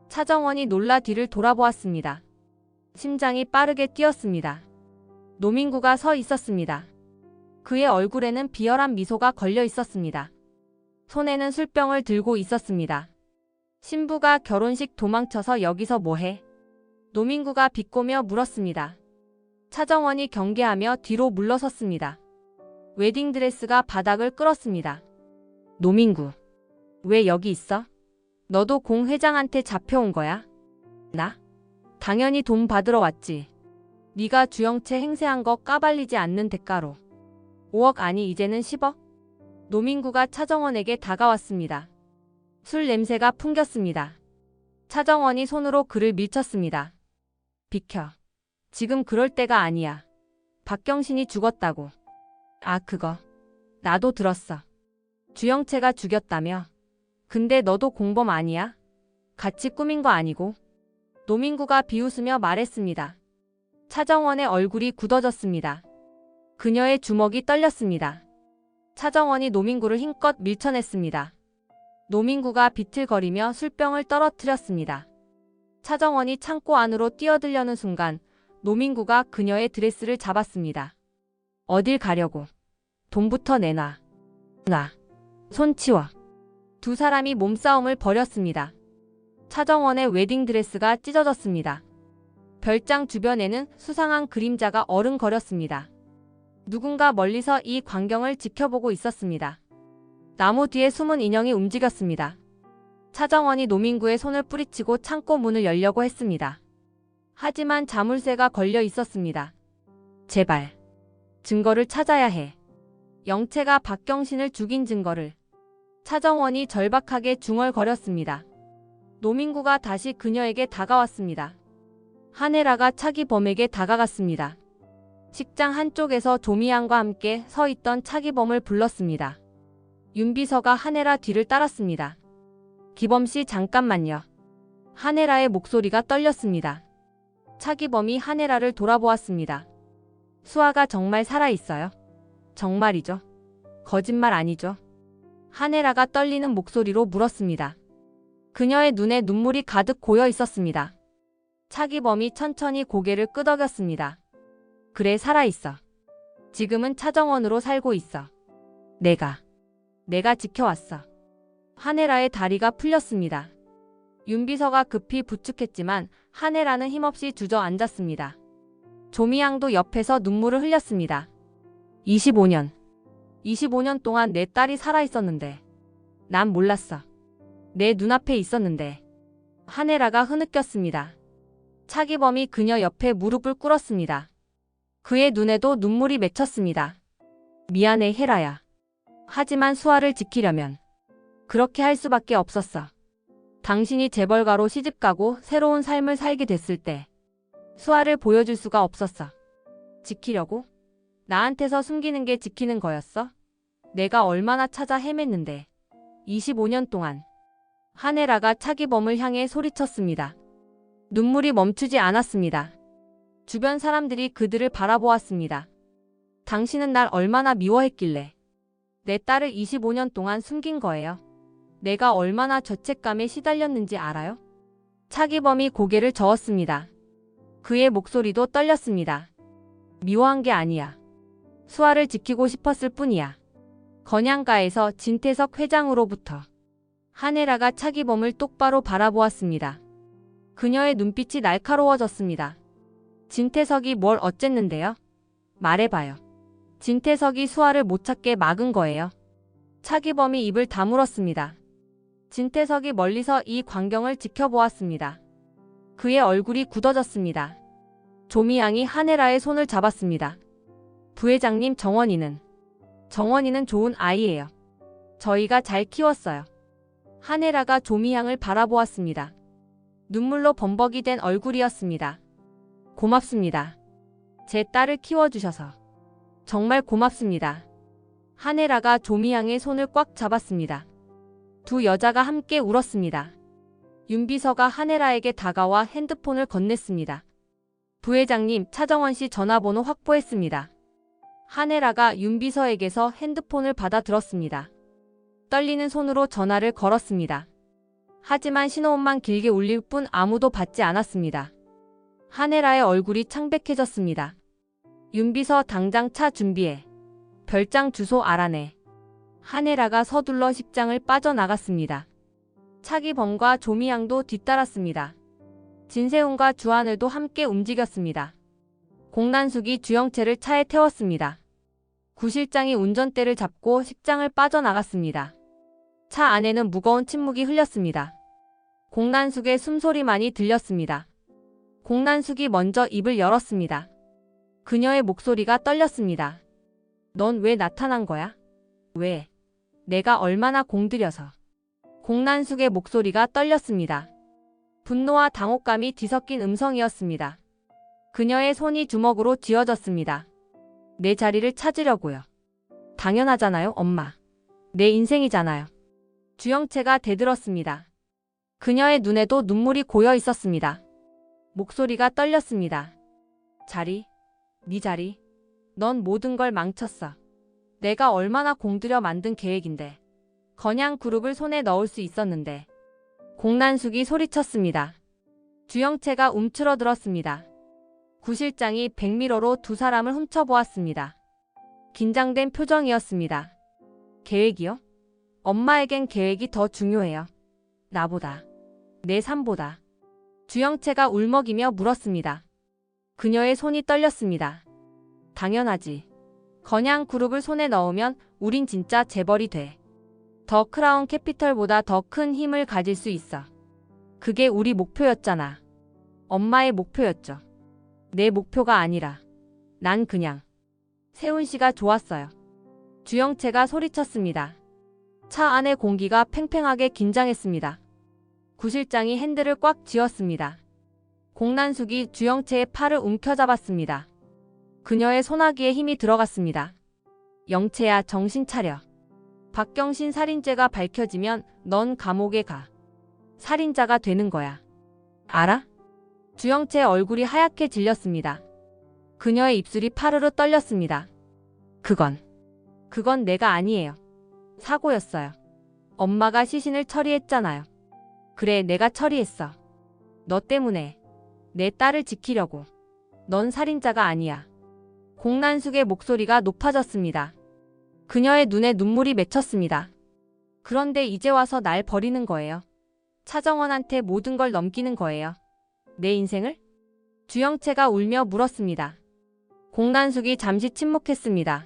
차정원이 놀라 뒤를 돌아보았습니다. 심장이 빠르게 뛰었습니다. 노민구가 서 있었습니다. 그의 얼굴에는 비열한 미소가 걸려 있었습니다. 손에는 술병을 들고 있었습니다. 신부가 결혼식 도망쳐서 여기서 뭐해? 노민구가 비꼬며 물었습니다. 차정원이 경계하며 뒤로 물러섰습니다. 웨딩드레스가 바닥을 끌었습니다. 노민구, 왜 여기 있어? 너도 공 회장한테 잡혀온 거야? 나? 당연히 돈 받으러 왔지. 네가 주영채 행세한 거 까발리지 않는 대가로. 5억 아니 이제는 10억? 노민구가 차정원에게 다가왔습니다. 술 냄새가 풍겼습니다. 차정원이 손으로 그를 밀쳤습니다. 비켜. 지금 그럴 때가 아니야. 박경신이 죽었다고. 아, 그거. 나도 들었어. 주영채가 죽였다며. 근데 너도 공범 아니야? 같이 꾸민 거 아니고? 노민구가 비웃으며 말했습니다. 차정원의 얼굴이 굳어졌습니다. 그녀의 주먹이 떨렸습니다. 차정원이 노민구를 힘껏 밀쳐냈습니다. 노민구가 비틀거리며 술병을 떨어뜨렸습니다. 차정원이 창고 안으로 뛰어들려는 순간 노민구가 그녀의 드레스를 잡았습니다. 어딜 가려고? 돈부터 내놔. 손 치워. 두 사람이 몸싸움을 벌였습니다. 차정원의 웨딩드레스가 찢어졌습니다. 별장 주변에는 수상한 그림자가 어른거렸습니다. 누군가 멀리서 이 광경을 지켜보고 있었습니다. 나무 뒤에 숨은 인형이 움직였습니다. 차정원이 노민구의 손을 뿌리치고 창고 문을 열려고 했습니다. 하지만 자물쇠가 걸려 있었습니다. 제발. 증거를 찾아야 해. 영채가 박경신을 죽인 증거를. 차정원이 절박하게 중얼거렸습니다. 노민구가 다시 그녀에게 다가왔습니다. 한혜라가 차기범에게 다가갔습니다. 식장 한쪽에서 조미양과 함께 서 있던 차기범을 불렀습니다. 윤비서가 한혜라 뒤를 따랐습니다. 기범씨 잠깐만요. 한혜라의 목소리가 떨렸습니다. 차기범이 한혜라를 돌아보았습니다. 수아가 정말 살아있어요? 정말이죠? 거짓말 아니죠? 한혜라가 떨리는 목소리로 물었습니다. 그녀의 눈에 눈물이 가득 고여 있었습니다. 차기범이 천천히 고개를 끄덕였습니다. 그래, 살아있어. 지금은 차정원으로 살고 있어. 내가 지켜왔어. 한혜라의 다리가 풀렸습니다. 윤비서가 급히 부축했지만 한혜라는 힘없이 주저앉았습니다. 조미양도 옆에서 눈물을 흘렸습니다. 25년 동안 내 딸이 살아있었는데. 난 몰랐어. 내 눈앞에 있었는데. 한혜라가 흐느꼈습니다. 차기범이 그녀 옆에 무릎을 꿇었습니다. 그의 눈에도 눈물이 맺혔습니다. 미안해, 혜라야. 하지만 수아를 지키려면 그렇게 할 수밖에 없었어. 당신이 재벌가로 시집가고 새로운 삶을 살게 됐을 때 수아를 보여줄 수가 없었어. 지키려고? 나한테서 숨기는 게 지키는 거였어? 내가 얼마나 찾아 헤맸는데. 25년 동안. 한혜라가 차기범을 향해 소리쳤습니다. 눈물이 멈추지 않았습니다. 주변 사람들이 그들을 바라보았습니다. 당신은 날 얼마나 미워했길래 내 딸을 25년 동안 숨긴 거예요? 내가 얼마나 죄책감에 시달렸는지 알아요? 차기범이 고개를 저었습니다. 그의 목소리도 떨렸습니다. 미워한 게 아니야. 수아를 지키고 싶었을 뿐이야. 건양가에서 진태석 회장으로부터. 한혜라가 차기범을 똑바로 바라보았습니다. 그녀의 눈빛이 날카로워졌습니다. 진태석이 뭘 어쨌는데요? 말해봐요. 진태석이 수아를 못 찾게 막은 거예요. 차기범이 입을 다물었습니다. 진태석이 멀리서 이 광경을 지켜보았습니다. 그의 얼굴이 굳어졌습니다. 조미양이 한혜라의 손을 잡았습니다. 부회장님, 정원이는 좋은 아이예요. 저희가 잘 키웠어요. 한혜라가 조미양을 바라보았습니다. 눈물로 범벅이 된 얼굴이었습니다. 고맙습니다. 제 딸을 키워주셔서. 정말 고맙습니다. 한혜라가 조미양의 손을 꽉 잡았습니다. 두 여자가 함께 울었습니다. 윤비서가 한혜라에게 다가와 핸드폰을 건넸습니다. 부회장님, 차정원 씨 전화번호 확보했습니다. 한혜라가 윤비서에게서 핸드폰을 받아 들었습니다. 떨리는 손으로 전화를 걸었습니다. 하지만 신호음만 길게 울릴 뿐 아무도 받지 않았습니다. 한혜라의 얼굴이 창백해졌습니다. 윤비서, 당장 차 준비해. 별장 주소 알아내. 한혜라가 서둘러 식장을 빠져나갔습니다. 차기범과 조미양도 뒤따랐습니다. 진세훈과 주하늘도 함께 움직였습니다. 공난숙이 주영채를 차에 태웠습니다. 구실장이 운전대를 잡고 식장을 빠져나갔습니다. 차 안에는 무거운 침묵이 흘렸습니다. 공난숙의 숨소리만이 들렸습니다. 공난숙이 먼저 입을 열었습니다. 그녀의 목소리가 떨렸습니다. 넌 왜 나타난 거야? 왜? 내가 얼마나 공들여서. 공난숙의 목소리가 떨렸습니다. 분노와 당혹감이 뒤섞인 음성이었습니다. 그녀의 손이 주먹으로 쥐어졌습니다. 내 자리를 찾으려고요. 당연하잖아요, 엄마. 내 인생이잖아요. 주영채가 대들었습니다. 그녀의 눈에도 눈물이 고여 있었습니다. 목소리가 떨렸습니다. 자리, 네 자리. 넌 모든 걸 망쳤어. 내가 얼마나 공들여 만든 계획인데. 건양 그룹을 손에 넣을 수 있었는데. 공난숙이 소리쳤습니다. 주영채가 움츠러들었습니다. 구 실장이 백미러로 두 사람을 훔쳐보았습니다. 긴장된 표정이었습니다. 계획이요? 엄마에겐 계획이 더 중요해요. 나보다. 내 삶보다. 주영채가 울먹이며 물었습니다. 그녀의 손이 떨렸습니다. 당연하지. 건양 그룹을 손에 넣으면 우린 진짜 재벌이 돼. 더 크라운 캐피털보다 더 큰 힘을 가질 수 있어. 그게 우리 목표였잖아. 엄마의 목표였죠. 내 목표가 아니라. 난 그냥. 세훈 씨가 좋았어요. 주영채가 소리쳤습니다. 차 안의 공기가 팽팽하게 긴장했습니다. 구 실장이 핸들을 꽉 쥐었습니다. 공난숙이 주영채의 팔을 움켜잡았습니다. 그녀의 소나기에 힘이 들어갔습니다. 영채야, 정신 차려. 박경신 살인죄가 밝혀지면 넌 감옥에 가. 살인자가 되는 거야. 알아? 주영채의 얼굴이 하얗게 질렸습니다. 그녀의 입술이 파르르 떨렸습니다. 그건 내가 아니에요. 사고였어요. 엄마가 시신을 처리했잖아요. 그래, 내가 처리했어. 너 때문에. 내 딸을 지키려고. 넌 살인자가 아니야. 공난숙의 목소리가 높아졌습니다. 그녀의 눈에 눈물이 맺혔습니다. 그런데 이제 와서 날 버리는 거예요. 차정원한테 모든 걸 넘기는 거예요. 내 인생을? 주영채가 울며 물었습니다. 공난숙이 잠시 침묵했습니다.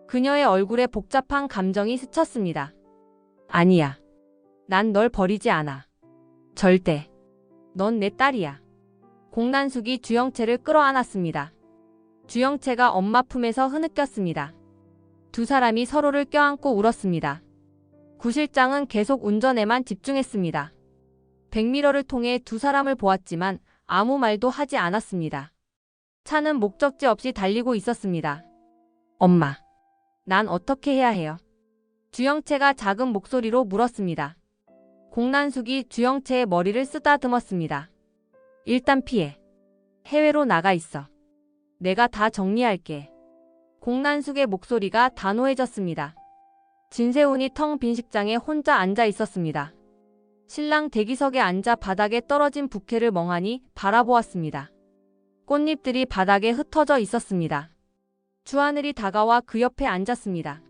그녀의 얼굴에 복잡한 감정이 스쳤습니다. 아니야. 난 널 버리지 않아. 절대. 넌 내 딸이야. 공난숙이 주영채를 끌어안았습니다. 주영채가 엄마 품에서 흐느꼈습니다. 두 사람이 서로를 껴안고 울었습니다. 구 실장은 계속 운전에만 집중했습니다. 백미러를 통해 두 사람을 보았지만 아무 말도 하지 않았습니다. 차는 목적지 없이 달리고 있었습니다. 엄마, 난 어떻게 해야 해요? 주영채가 작은 목소리로 물었습니다. 공난숙이 주영채의 머리를 쓰다듬었습니다. 일단 피해. 해외로 나가 있어. 내가 다 정리할게. 공난숙의 목소리가 단호해졌습니다. 진세훈이 텅 빈 식장에 혼자 앉아 있었습니다. 신랑 대기석에 앉아 바닥에 떨어진 부케를 멍하니 바라보았습니다. 꽃잎들이 바닥에 흩어져 있었습니다. 주하늘이 다가와 그 옆에 앉았습니다.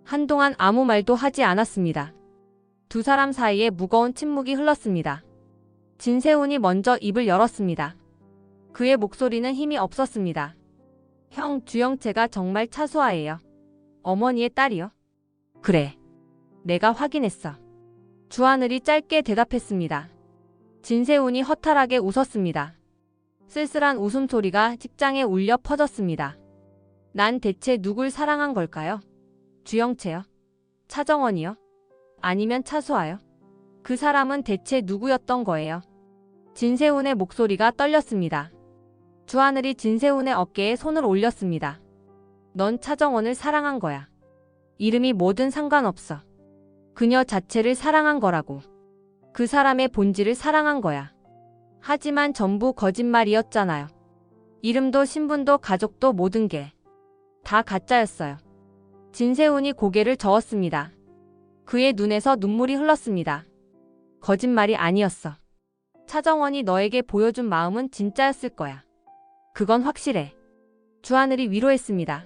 한동안 아무 말도 하지 않았습니다. 두 사람 사이에 무거운 침묵이 흘렀습니다. 진세훈이 먼저 입을 열었습니다. 그의 목소리는 힘이 없었습니다. 형, 주영채가 정말 차수아예요. 어머니의 딸이요? 그래. 내가 확인했어. 주하늘이 짧게 대답했습니다. 진세훈이 허탈하게 웃었습니다. 쓸쓸한 웃음소리가 식장에 울려 퍼졌습니다. 난 대체 누굴 사랑한 걸까요? 주영채요? 차정원이요? 아니면 차수아요? 그 사람은 대체 누구였던 거예요? 진세훈의 목소리가 떨렸습니다. 주하늘이 진세훈의 어깨에 손을 올렸습니다. 넌 차정원을 사랑한 거야. 이름이 뭐든 상관없어. 그녀 자체를 사랑한 거라고. 그 사람의 본질을 사랑한 거야. 하지만 전부 거짓말이었잖아요. 이름도 신분도 가족도 모든 게 다 가짜였어요. 진세훈이 고개를 저었습니다. 그의 눈에서 눈물이 흘렀습니다. 거짓말이 아니었어. 차정원이 너에게 보여준 마음은 진짜였을 거야. 그건 확실해. 주하늘이 위로했습니다.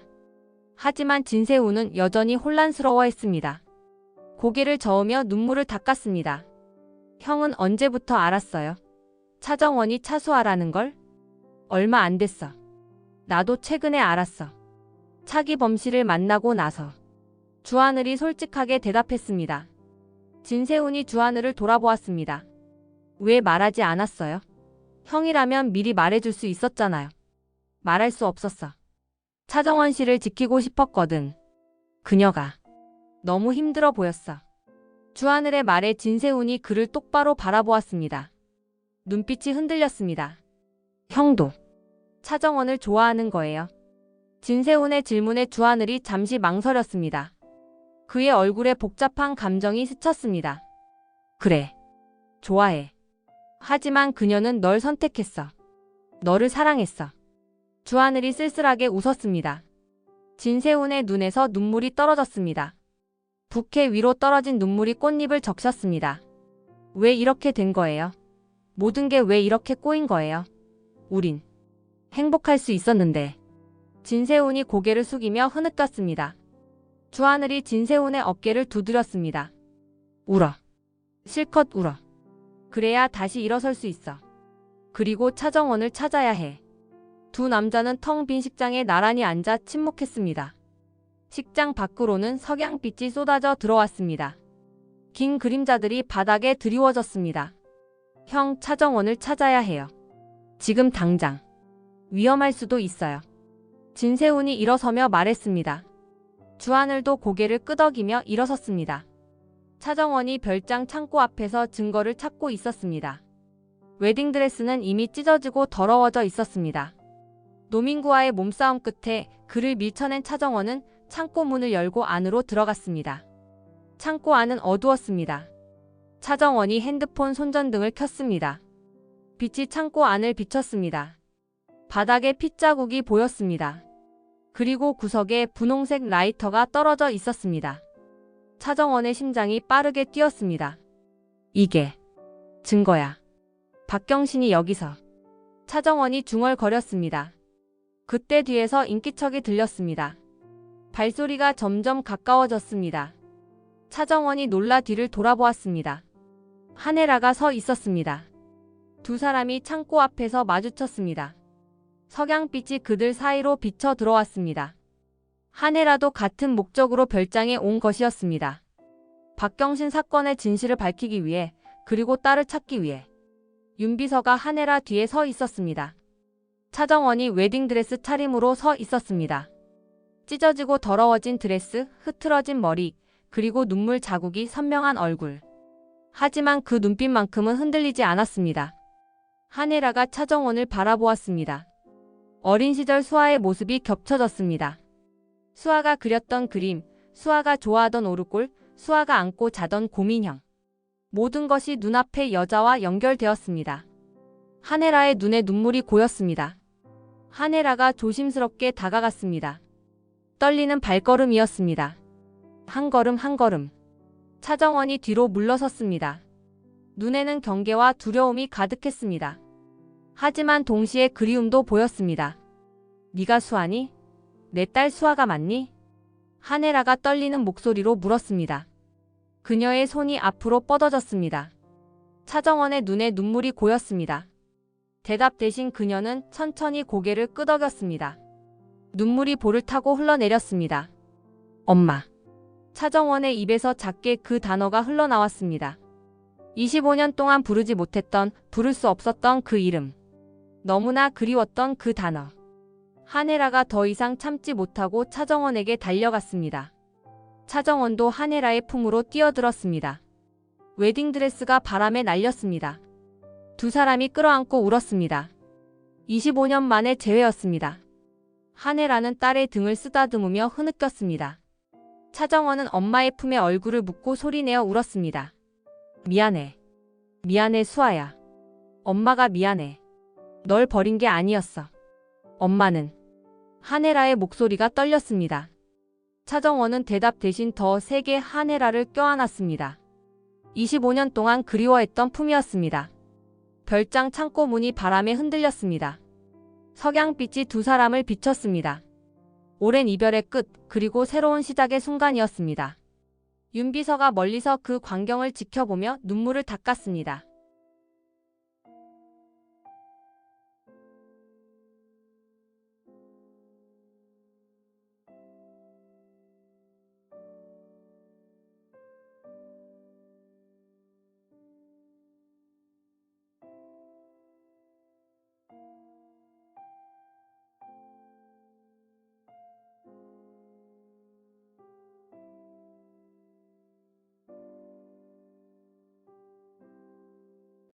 하지만 진세훈은 여전히 혼란스러워했습니다. 고개를 저으며 눈물을 닦았습니다. 형은 언제부터 알았어요? 차정원이 차수아라는 걸? 얼마 안 됐어. 나도 최근에 알았어. 차기 범씨를 만나고 나서. 주하늘이 솔직하게 대답했습니다. 진세훈이 주하늘을 돌아보았습니다. 왜 말하지 않았어요? 형이라면 미리 말해줄 수 있었잖아요. 말할 수 없었어. 차정원 씨를 지키고 싶었거든. 그녀가 너무 힘들어 보였어. 주하늘의 말에 진세훈이 그를 똑바로 바라보았습니다. 눈빛이 흔들렸습니다. 형도 차정원을 좋아하는 거예요? 진세훈의 질문에 주하늘이 잠시 망설였습니다. 그의 얼굴에 복잡한 감정이 스쳤습니다. 그래. 좋아해. 하지만 그녀는 널 선택했어. 너를 사랑했어. 주하늘이 쓸쓸하게 웃었습니다. 진세훈의 눈에서 눈물이 떨어졌습니다. 부케 위로 떨어진 눈물이 꽃잎을 적셨습니다. 왜 이렇게 된 거예요? 모든 게 왜 이렇게 꼬인 거예요? 우린 행복할 수 있었는데. 진세훈이 고개를 숙이며 흐느꼈습니다. 주하늘이 진세훈의 어깨를 두드렸습니다. 울어. 실컷 울어. 그래야 다시 일어설 수 있어. 그리고 차정원을 찾아야 해. 두 남자는 텅 빈 식장에 나란히 앉아 침묵했습니다. 식장 밖으로는 석양빛이 쏟아져 들어왔습니다. 긴 그림자들이 바닥에 드리워졌습니다. 형, 차정원을 찾아야 해요. 지금 당장. 위험할 수도 있어요. 진세훈이 일어서며 말했습니다. 주하늘도 고개를 끄덕이며 일어섰습니다. 차정원이 별장 창고 앞에서 증거를 찾고 있었습니다. 웨딩드레스는 이미 찢어지고 더러워져 있었습니다. 노민구와의 몸싸움 끝에 그를 밀쳐낸 차정원은 창고 문을 열고 안으로 들어갔습니다. 창고 안은 어두웠습니다. 차정원이 핸드폰 손전등을 켰습니다. 빛이 창고 안을 비쳤습니다. 바닥에 핏자국이 보였습니다. 그리고 구석에 분홍색 라이터가 떨어져 있었습니다. 차정원의 심장이 빠르게 뛰었습니다. 이게 증거야. 박경신이 여기서. 차정원이 중얼거렸습니다. 그때 뒤에서 인기척이 들렸습니다. 발소리가 점점 가까워졌습니다. 차정원이 놀라 뒤를 돌아보았습니다. 한혜라가 서 있었습니다. 두 사람이 창고 앞에서 마주쳤습니다. 석양빛이 그들 사이로 비쳐 들어왔습니다. 한혜라도 같은 목적으로 별장에 온 것이었습니다. 박경신 사건의 진실을 밝히기 위해, 그리고 딸을 찾기 위해. 윤비서가 한혜라 뒤에 서 있었습니다. 차정원이 웨딩드레스 차림으로 서 있었습니다. 찢어지고 더러워진 드레스, 흐트러진 머리, 그리고 눈물 자국이 선명한 얼굴. 하지만 그 눈빛만큼은 흔들리지 않았습니다. 한혜라가 차정원을 바라보았습니다. 어린 시절 수아의 모습이 겹쳐졌습니다. 수아가 그렸던 그림, 수아가 좋아하던 오르골, 수아가 안고 자던 고민형. 모든 것이 눈앞의 여자와 연결되었습니다. 한혜라의 눈에 눈물이 고였습니다. 한혜라가 조심스럽게 다가갔습니다. 떨리는 발걸음이었습니다. 한 걸음 한 걸음. 차정원이 뒤로 물러섰습니다. 눈에는 경계와 두려움이 가득했습니다. 하지만 동시에 그리움도 보였습니다. 네가 수아니? 내 딸 수아가 맞니? 한혜라가 떨리는 목소리로 물었습니다. 그녀의 손이 앞으로 뻗어졌습니다. 차정원의 눈에 눈물이 고였습니다. 대답 대신 그녀는 천천히 고개를 끄덕였습니다. 눈물이 볼을 타고 흘러내렸습니다. 엄마. 차정원의 입에서 작게 그 단어가 흘러나왔습니다. 25년 동안 부르지 못했던, 부를 수 없었던 그 이름. 너무나 그리웠던 그 단어. 한혜라가 더 이상 참지 못하고 차정원에게 달려갔습니다. 차정원도 한혜라의 품으로 뛰어들었습니다. 웨딩드레스가 바람에 날렸습니다. 두 사람이 끌어안고 울었습니다. 25년 만의 재회였습니다. 한혜라는 딸의 등을 쓰다듬으며 흐느꼈습니다. 차정원은 엄마의 품에 얼굴을 묻고 소리내어 울었습니다. 미안해. 미안해 수아야. 엄마가 미안해. 널 버린 게 아니었어. 엄마는. 한혜라의 목소리가 떨렸습니다. 차정원은 대답 대신 더 세게 한혜라를 껴안았습니다. 25년 동안 그리워했던 품이었습니다. 별장 창고 문이 바람에 흔들렸습니다. 석양빛이 두 사람을 비췄습니다. 오랜 이별의 끝, 그리고 새로운 시작의 순간이었습니다. 윤비서가 멀리서 그 광경을 지켜보며 눈물을 닦았습니다.